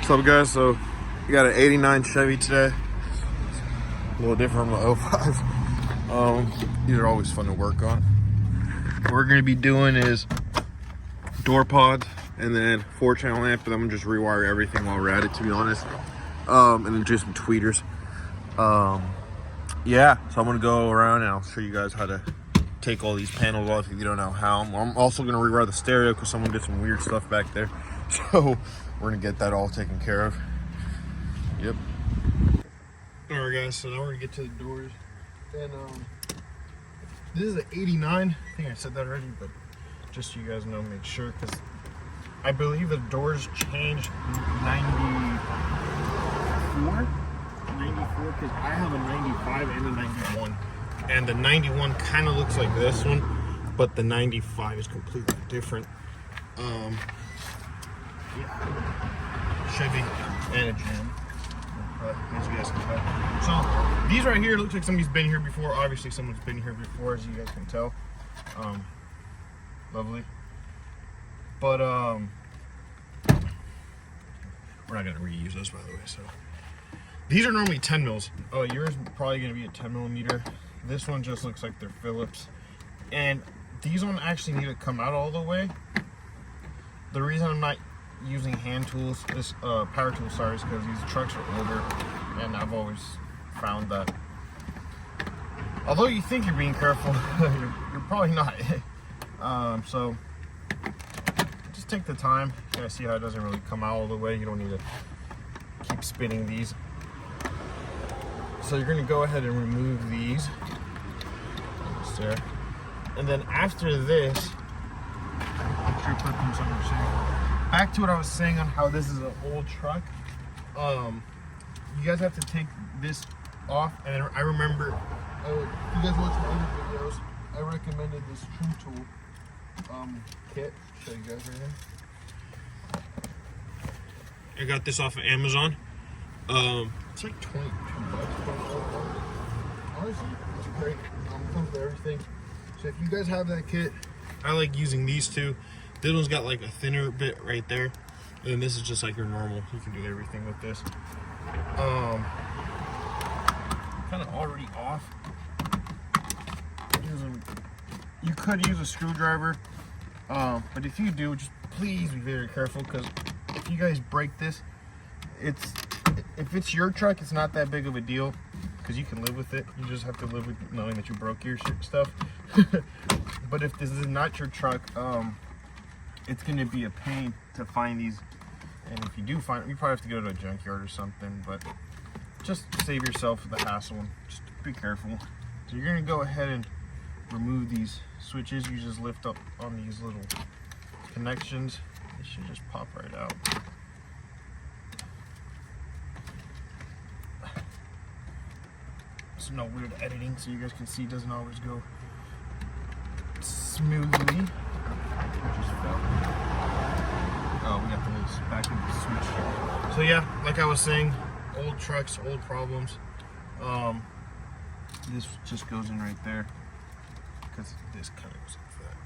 What's up, guys? So we got an 89 Chevy today. A little different from the 05. These are always fun to work on. What we're going to be doing is door pods and then 4-channel amp, and I'm going to just rewire everything while we're at it, to be honest. And then do some tweeters. Yeah, so I'm going to go around and I'll show you guys how to take all these panels off if you don't know how. I'm also going to rewire the stereo because someone did some weird stuff back there. So we're going to get that all taken care of. Yep. Alright guys, so now we're going to get to the doors. And this is an 89. I think I said that already, but just so you guys know, make sure, because I believe the doors changed 94, because I have a 95 and a 91. And the 91 kind of looks like this one, but the 95 is completely different. Yeah, Chevy and a Jam, as you guys can tell. So these right here, looks like somebody's been here before. Obviously someone's been here before, as you guys can tell. Lovely. But we're not gonna reuse those, by the way. So these are normally 10 mils. Oh, yours is probably gonna be a 10 millimeter. This one just looks like they're Phillips, and these don't actually need to come out all the way. The reason I'm not using hand tools, power tools, sorry, is because these trucks are older, and I've always found that although you think you're being careful, you're probably not. So just take the time. You guys see how it doesn't really come out all the way. You don't need to keep spinning these. So you're going to go ahead and remove these. There. And then after this, make sure you put them somewhere safe. Back to what I was saying on how this is an old truck. You guys have to take this off, and I remember, if you guys watch my other videos, I recommended this trim tool kit. Show you guys right here. I got this off of Amazon. It's like 22 bucks. Honestly, it's great. Comes with everything. So if you guys have that kit, I like using these two. This one's got like a thinner bit right there, and then this is just like your normal. You can do everything with this. Kind of already off. You could use a screwdriver, but if you do, just please be very careful, because if you guys break this, if it's your truck, it's not that big of a deal, because you can live with it. You just have to live with knowing that you broke your stuff. But if this is not your truck, it's going to be a pain to find these. And if you do find them, you probably have to go to a junkyard or something. But just save yourself the hassle. Just be careful. So you're going to go ahead and remove these switches. You just lift up on these little connections. It should just pop right out. No weird editing, so you guys can see it doesn't always go smoothly. Oh, we got the little back in the switch. So yeah, like I was saying, old trucks, old problems. This just goes in right there, because this kind of goes like that.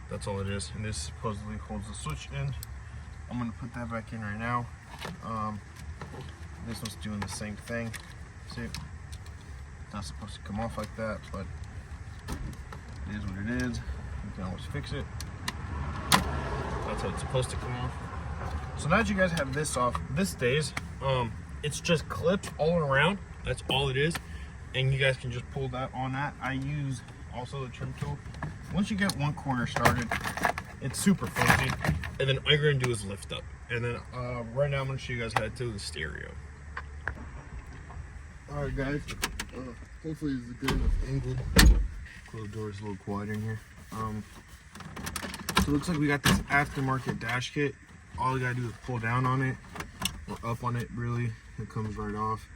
That's all it is, and this supposedly holds the switch in. I'm gonna put that back in right now. This one's doing the same thing. See? It's not supposed to come off like that, but it is what it is. You can always fix it. That's how it's supposed to come off. So now that you guys have this off, this stays. It's just clipped all around. That's all it is. And you guys can just pull that on that. I use also the trim tool. Once you get one corner started, it's super funky. And then all you're gonna do is lift up. And then right now I'm gonna show you guys how to do the stereo. Alright guys, hopefully this is a good enough angle. Close the doors a little quieter in here. So it looks like we got this aftermarket dash kit. All you gotta do is pull down on it, or up on it really. It comes right off.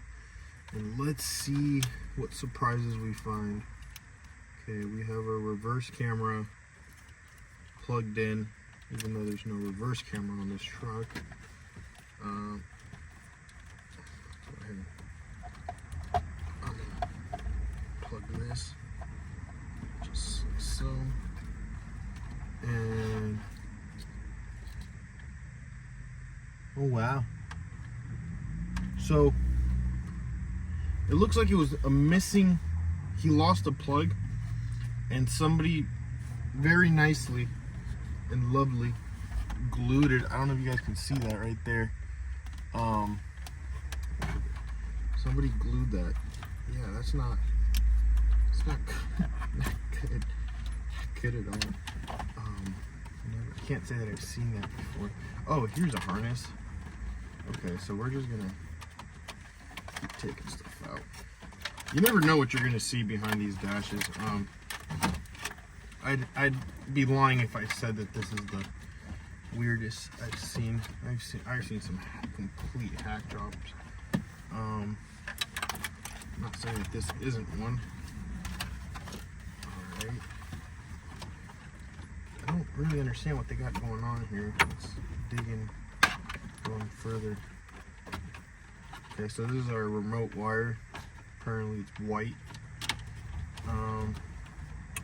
And let's see what surprises we find. Okay, we have a reverse camera plugged in, even though there's no reverse camera on this truck. Go ahead. Plug this just like so, and Oh wow. So it looks like it was a missing, he lost a plug, and somebody very nicely and lovely glued it. I don't know if you guys can see that right there. Somebody glued that. Yeah, that's not not good. Good at all. I can't say that I've seen that before. Oh, here's a harness. Okay, so we're just gonna keep taking stuff out. You never know what you're gonna see behind these dashes. I'd be lying if I said that this is the weirdest I've seen. I've seen some complete hack jobs. I'm not saying that this isn't one. Alright. I don't really understand what they got going on here. Let's dig in, going further. Okay, so this is our remote wire. Apparently it's white.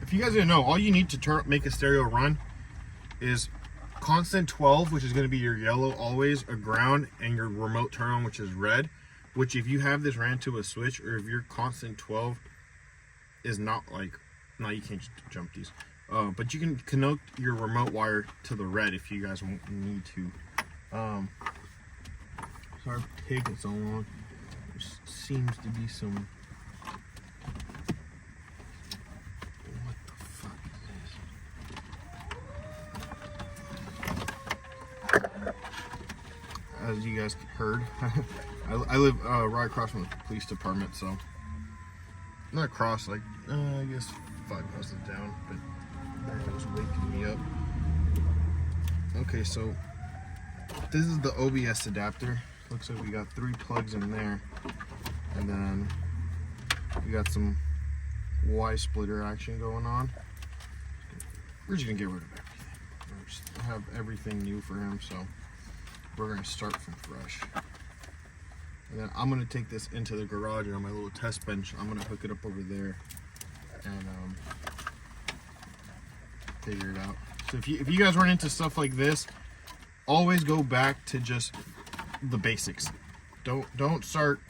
If you guys didn't know, all you need to make a stereo run is constant 12, which is going to be your yellow always, a ground, and your remote turn on, which is red. Which if you have this ran to a switch, or if your constant 12 is not like, no, you can't jump these. But you can connect your remote wire to the red if you guys need to. Sorry for taking so long. There seems to be some. What the fuck is this? As you guys heard, I live right across from the police department, so not across, like I guess 5 houses down, but that was waking me up. Okay, so this is the OBS adapter. Looks like we got 3 plugs in there, and then we got some Y splitter action going on. We're just gonna get rid of everything. I have everything new for him, so we're gonna start from fresh. And then I'm gonna take this into the garage, and on my little test bench, I'm gonna hook it up over there and figure it out. So if you guys run into stuff like this, always go back to just the basics. Don't start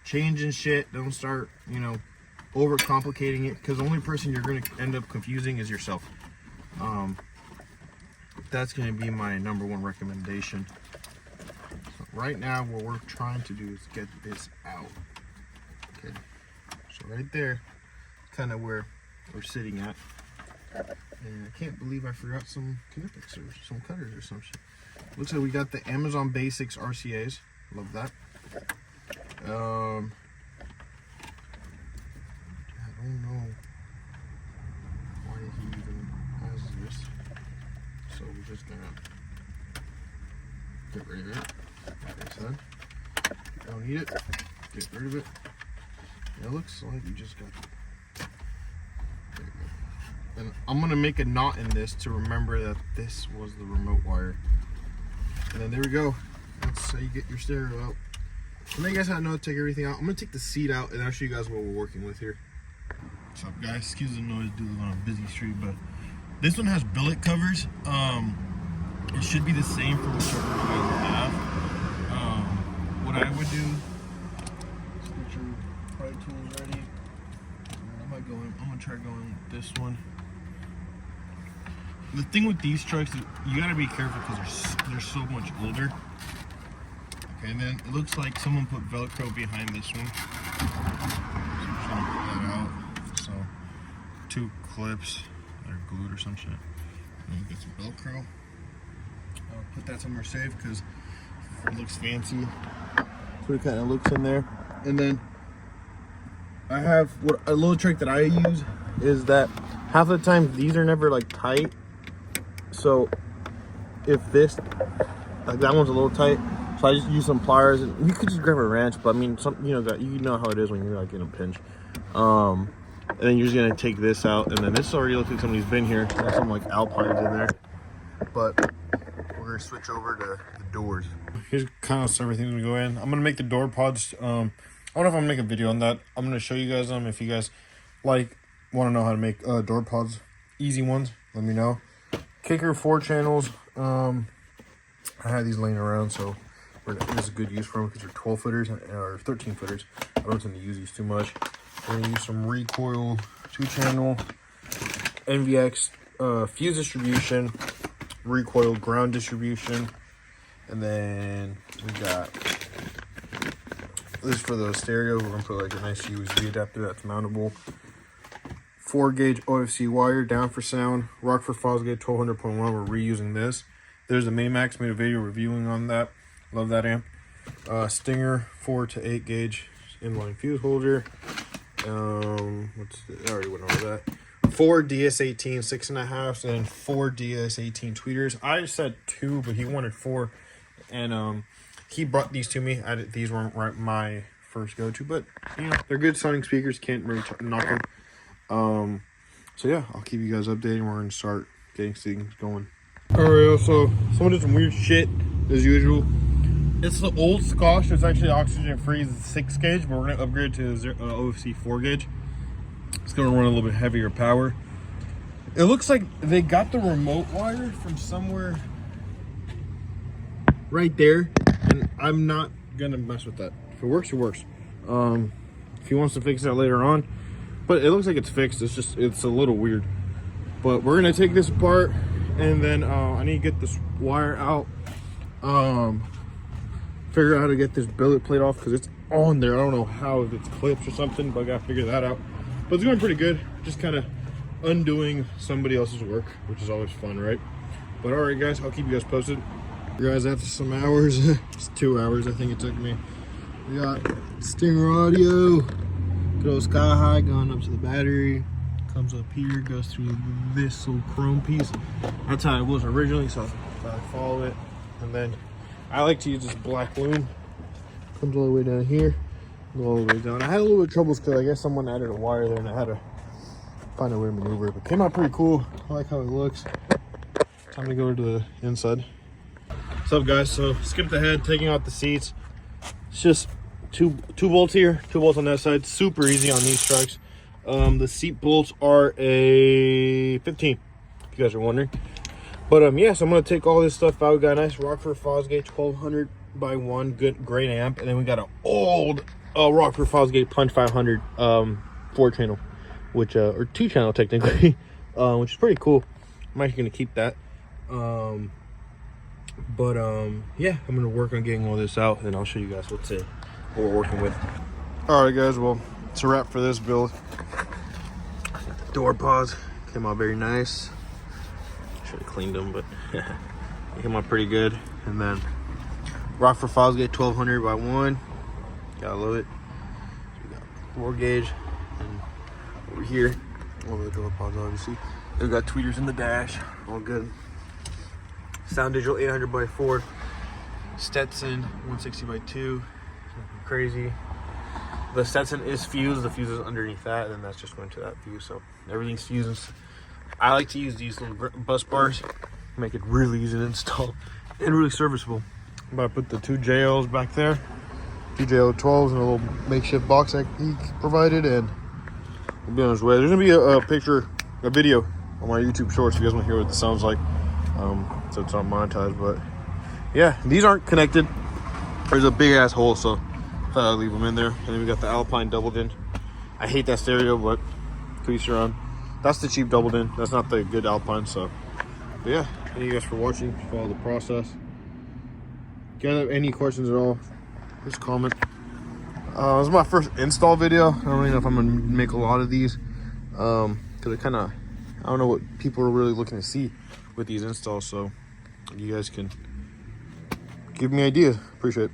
changing shit. Don't start, you know, over complicating it, because the only person you're going to end up confusing is yourself. That's going to be my #1 recommendation. So right now what we're trying to do is get this out. Okay, so right there, kind of where we're sitting at. And I can't believe I forgot some Knipex or some cutters or some shit. Looks like we got the Amazon Basics RCAs. Love that. I don't know why he even has this. So we're just gonna get rid of it. Like I said, don't need it. Get rid of it. It looks like we just got. There you go. And I'm gonna make a knot in this to remember that this was the remote wire. And then there we go. That's how you get your stereo out. So now you guys have to know how to take everything out. I'm gonna take the seat out and I'll show you guys what we're working with here. What's up, guys? Excuse the noise, do live on a busy street, but this one has billet covers. It should be the same for whichever you guys have. What I would do is get your pry tools ready. I'm gonna try going with this one. The thing with these trucks, you gotta be careful because they're so much older. Okay, and then it looks like someone put Velcro behind this one. So I'm trying to pull that out. So 2 clips that are glued or some shit. And get some Velcro. I'll put that somewhere safe because it looks fancy. That's what it kind of looks in there. And then I have a little trick that I use is that half of the time these are never like tight. So if this, like that one's a little tight, so I just use some pliers, and you could just grab a wrench, but I mean, you know how it is when you're like in a pinch. And then you're just gonna take this out, and then this already looks like somebody's been here. There's some like Alpines in there, but we're gonna switch over to the doors. Here's kind of everything's gonna go in. I'm gonna make the door pods. I don't know if I'm gonna make a video on that. I'm gonna show you guys them. If you guys want to know how to make door pods, easy ones, let me know. Kicker 4 channels. I had these laying around, so This is a good use for them because they're 12 footers or 13 footers. I don't tend to use these too much. We're gonna use some recoil 2-channel NVX fuse distribution, recoil ground distribution, and then we got this for the stereo. We're gonna put like a nice USB adapter that's mountable. 4-gauge OFC wire, down for sound. Rockford Fosgate 1200.1. We're reusing this. There's a Maymax, made a video reviewing on that. Love that amp. Stinger 4 to 8 gauge inline fuse holder. I already went over that. 4 DS18 6.5 and 4 DS18 tweeters. I said 2, but he wanted 4, and he brought these to me. These weren't my first go-to, but you know, they're good sounding speakers. Can't really knock them. So yeah, I'll keep you guys updated. We're gonna start getting things going. Alright, so someone did some weird shit as usual. It's the old Scotch. It's actually oxygen free 6 gauge, but we're gonna upgrade to OFC 4 gauge. It's gonna run a little bit heavier power. It looks like they got the remote wire from somewhere right there, and I'm not gonna mess with that. If it works, it works. If he wants to fix that later on, but it looks like it's fixed. It's a little weird. But we're gonna take this apart, and then I need to get this wire out. Figure out how to get this billet plate off because it's on there. I don't know how, if it's clips or something, but I gotta figure that out. But it's going pretty good. Just kind of undoing somebody else's work, which is always fun, right? But all right, guys, I'll keep you guys posted. You guys, after some hours, it's 2 hours I think it took me. We got Stinger audio. Goes sky high, going up to the battery. Comes up here, goes through this little chrome piece. That's how it was originally, so I follow it. And then I like to use this black loom. Comes all the way down here, go all the way down. I had a little bit of troubles because I guess someone added a wire there and I had to find a way to maneuver it. But it came out pretty cool. I like how it looks. Time to go to the inside. What's up, guys? So skipped ahead, taking out the seats. It's just two bolts here, 2 bolts on that side. Super easy on these trucks. The seat bolts are a 15, if you guys are wondering. But yeah, so I'm gonna take all this stuff out. We got a nice Rockford Fosgate 1200/1, good, great amp, and then we got an old Rockford Fosgate Punch 500 4-channel, which or 2-channel technically, which is pretty cool. I'm actually gonna keep that. Yeah, I'm gonna work on getting all this out, and I'll show you guys what we're working with. All right, guys. Well, it's a wrap for this build. Door paws came out very nice. Should have cleaned them, but they came out pretty good. And then Rockford Fosgate 1200/1. Gotta love it. So we got 4 gauge, and over here, all the door pods obviously. Then we got tweeters in the dash, all good. Sound digital 800/4. Stetson 160/2. Nothing crazy. The Stetson is fused. The fuse is underneath that, and then that's just going to that fuse. So everything's fused. I like to use these little bus bars, make it really easy to install and really serviceable. I'm about to put the 2 JLs back there, 2 JL12s, and a little makeshift box that he provided, and we'll be on his way. There's gonna be a video on my YouTube shorts if you guys want to hear what this sounds like. So it's not monetized, but yeah, these aren't connected. There's a big ass hole, so I thought I'd leave them in there. And then we got the Alpine doubled in. I hate that stereo, but to each their own. That's the cheap doubled in. That's not the good Alpine. So, but yeah, thank you guys for watching. Follow the process. If you guys have any questions at all, just comment. This is my first install video. I don't really know if I'm gonna make a lot of these, because I don't know what people are really looking to see with these installs. So you guys can give me ideas. Appreciate it.